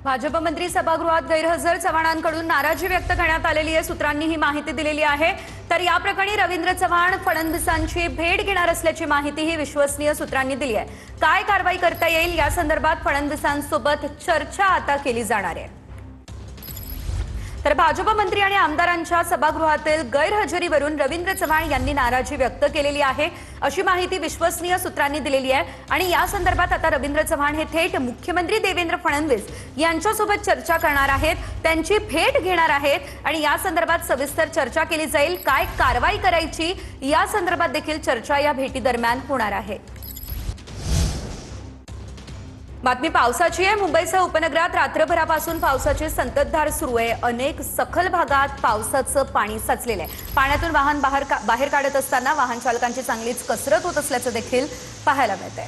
भाजप मंत्री सभागृहात गैरहजर चव्हाणांकडून नाराजी व्यक्त करण्यात आलेली आहे। सूत्रांनी ही माहिती दिलेली आहे। तर या प्रकरणी रवींद्र चव्हाण फडणवीसांची भेट घेणार असल्याची माहितीही विश्वसनीय सूत्रांनी दिली आहे। काय कारवाई करता येईल या संदर्भात फडणवीसांसोबत चर्चा आता केली जाणार आहे। तर भाजप मंत्री आणि आमदारांच्या सभागृहातील गैरहजेरीवरून रवींद्र चव्हाण यांनी नाराजी व्यक्त केलेली आहे, अशी माहिती विश्वसनीय सूत्रांनी दिलेली आहे। आणि या संदर्भात आता रवींद्र चव्हाण हे थेट मुख्यमंत्री देवेंद्र फडणवीस यांच्यासोबत चर्चा करणार आहेत, त्यांची भेट घेणार आहेत आणि या संदर्भात सविस्तर चर्चा केली जाईल। काय कारवाई करायची या संदर्भात देखील चर्चा या भेटी दरम्यान होणार आहे। बातमी पावसाची आहे। मुंबईसह उपनगरात रात्रभरापासून पावसाची संततधार सुरू आहे। अनेक सखल भागात पावसाचं पाणी साचलेलं आहे। पाण्यातून वाहन बाहेर काढत असताना वाहन चालकांची चांगलीच कसरत होत असल्याचं देखील पाहायला मिळतंय।